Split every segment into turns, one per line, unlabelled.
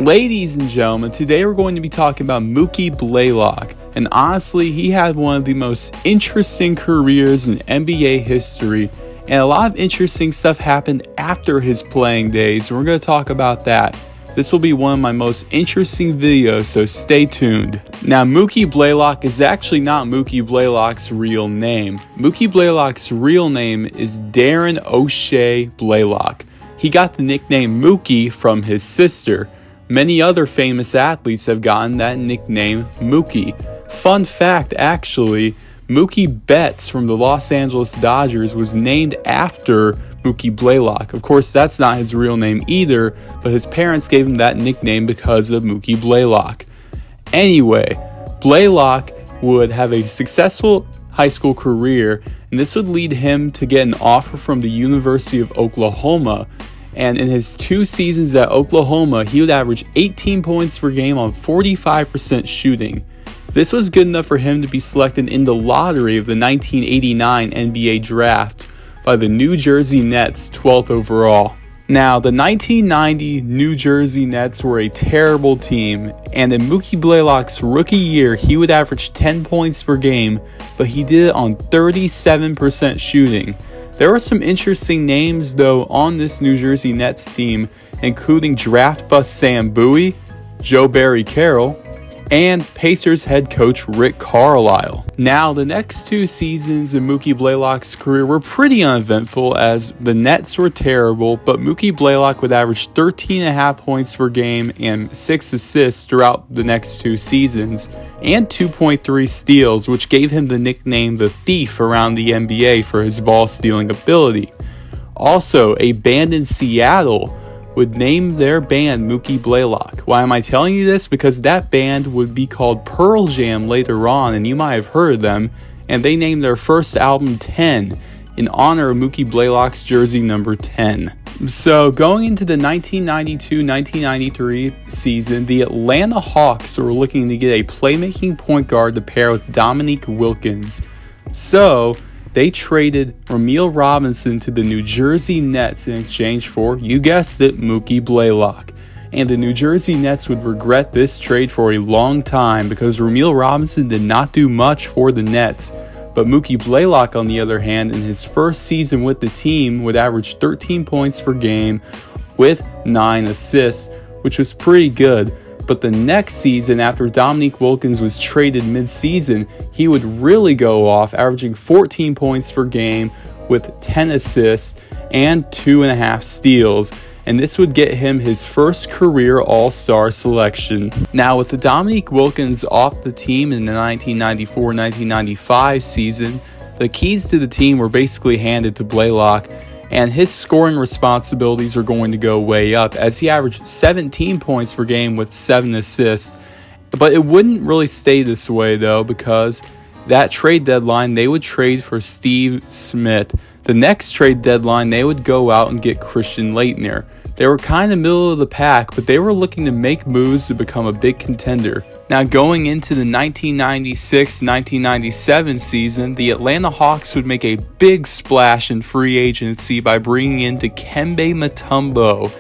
Ladies and gentlemen, today we're going to be talking about Mookie Blaylock, and honestly, he had one of the most interesting careers in NBA history, and a lot of interesting stuff happened after his playing days, and we're going to talk about that. This will be one of my most interesting videos, so stay tuned. Now, Mookie Blaylock is actually not Mookie Blaylock's real name. Mookie Blaylock's real name is Darren O'Shea Blaylock. He got the nickname Mookie from his sister. Many other famous athletes have gotten that nickname Mookie. Fun fact, actually, Mookie Betts from the Los Angeles Dodgers was named after Mookie Blaylock. Of course, that's not his real name either, but his parents gave him that nickname because of Mookie Blaylock. Anyway, Blaylock would have a successful high school career, and this would lead him to get an offer from the University of Oklahoma. And in his 2 seasons at Oklahoma, he would average 18 points per game on 45% shooting. This was good enough for him to be selected in the lottery of the 1989 NBA draft by the New Jersey Nets, 12th overall. Now, the 1990 New Jersey Nets were a terrible team, and in Mookie Blaylock's rookie year, he would average 10 points per game, but he did it on 37% shooting. There were some interesting names, though, on this New Jersey Nets team, including draft bust Sam Bowie, Joe Barry Carroll, and Pacers head coach Rick Carlisle. Now, the next 2 seasons in Mookie Blaylock's career were pretty uneventful, as the Nets were terrible, but Mookie Blaylock would average 13.5 points per game and 6 assists throughout the next 2 seasons, and 2.3 steals, which gave him the nickname The Thief around the NBA for his ball-stealing ability. Also, a band in Seattle would name their band Mookie Blaylock. Why am I telling you this? Because that band would be called Pearl Jam later on, and you might have heard of them, and they named their first album 10 in honor of Mookie Blaylock's jersey number 10. So going into the 1992-1993 season, the Atlanta Hawks were looking to get a playmaking point guard to pair with Dominique Wilkins. So they traded Ramil Robinson to the New Jersey Nets in exchange for, you guessed it, Mookie Blaylock. And the New Jersey Nets would regret this trade for a long time because Ramil Robinson did not do much for the Nets. But Mookie Blaylock, on the other hand, in his first season with the team, would average 13 points per game with 9 assists, which was pretty good. But the next season, after Dominique Wilkins was traded mid-season, he would really go off, averaging 14 points per game with 10 assists and 2.5 steals. And this would get him his first career All-Star selection. Now, with the Dominique Wilkins off the team in the 1994-1995 season, the keys to the team were basically handed to Blaylock, and his scoring responsibilities are going to go way up, as he averaged 17 points per game with 7 assists. But it wouldn't really stay this way, though, because that trade deadline, they would trade for Steve Smith. The next trade deadline, they would go out and get Christian Laettner. They were kind of middle of the pack, but they were looking to make moves to become a big contender. Now, going into the 1996-1997 season, the Atlanta Hawks would make a big splash in free agency by bringing in Dikembe Mutombo.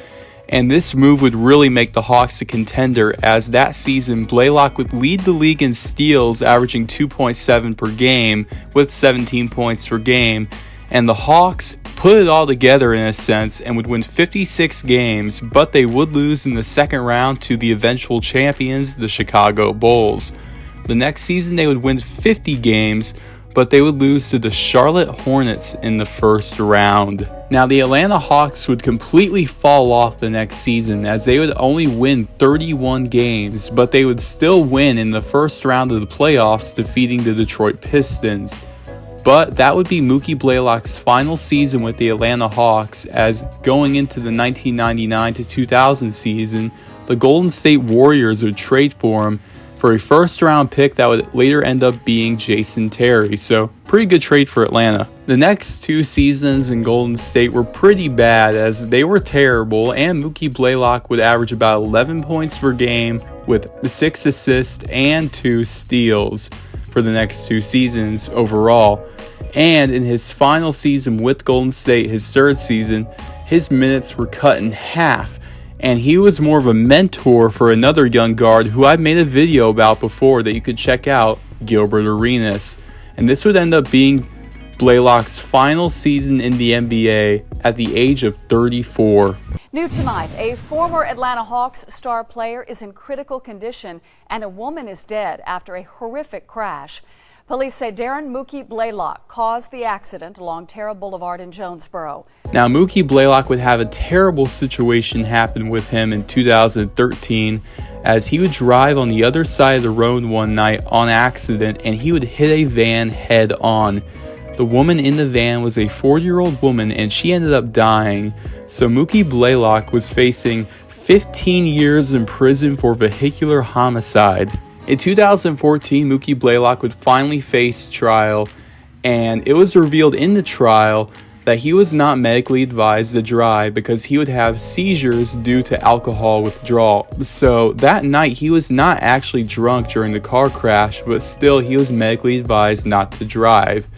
And this move would really make the Hawks a contender, as that season Blaylock would lead the league in steals, averaging 2.7 per game with 17 points per game. And the Hawks put it all together in a sense and would win 56 games, but they would lose in the second round to the eventual champions, the Chicago Bulls. The next season they would win 50 games, but they would lose to the Charlotte Hornets in the first round. Now, the Atlanta Hawks would completely fall off the next season, as they would only win 31 games, but they would still win in the first round of the playoffs, defeating the Detroit Pistons. But that would be Mookie Blaylock's final season with the Atlanta Hawks, as going into the 1999-2000 season, the Golden State Warriors would trade for him for a first-round pick that would later end up being Jason Terry. So, pretty good trade for Atlanta. The next 2 seasons in Golden State were pretty bad, as they were terrible, and Mookie Blaylock would average about 11 points per game with 6 assists and 2 steals for the next 2 seasons overall. And in his final season with Golden State, his third season, his minutes were cut in half, and he was more of a mentor for another young guard who I've made a video about before that you could check out, Gilbert Arenas. And this would end up being Blaylock's final season in the NBA at the age of 34.
New tonight, a former Atlanta Hawks star player is in critical condition and a woman is dead after a horrific crash. Police say Darren Mookie Blaylock caused the accident along Terra Boulevard in Jonesboro.
Now, Mookie Blaylock would have a terrible situation happen with him in 2013 as he would drive on the other side of the road one night on accident and he would hit a van head on. The woman in the van was a 40-year-old woman and she ended up dying. So Mookie Blaylock was facing 15 years in prison for vehicular homicide. In 2014, Mookie Blaylock would finally face trial, and it was revealed in the trial that he was not medically advised to drive because he would have seizures due to alcohol withdrawal. So that night, he was not actually drunk during the car crash, but still he was medically advised not to drive.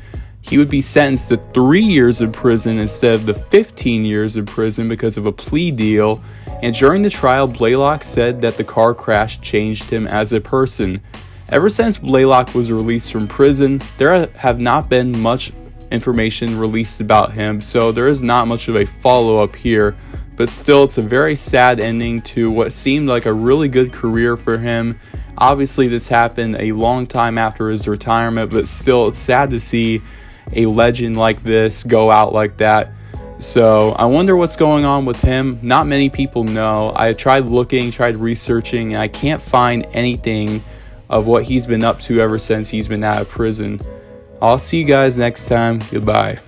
He would be sentenced to 3 years in prison instead of the 15 years in prison because of a plea deal. And during the trial, Blaylock said that the car crash changed him as a person. Ever since Blaylock was released from prison, there have not been much information released about him, so there is not much of a follow-up here. But still, it's a very sad ending to what seemed like a really good career for him. Obviously, this happened a long time after his retirement, but still, it's sad to see a legend like this go out like that. So I wonder what's going on with him. Not many people know. I tried looking, tried researching, and I can't find anything of what he's been up to ever since he's been out of prison. I'll see you guys next time. Goodbye.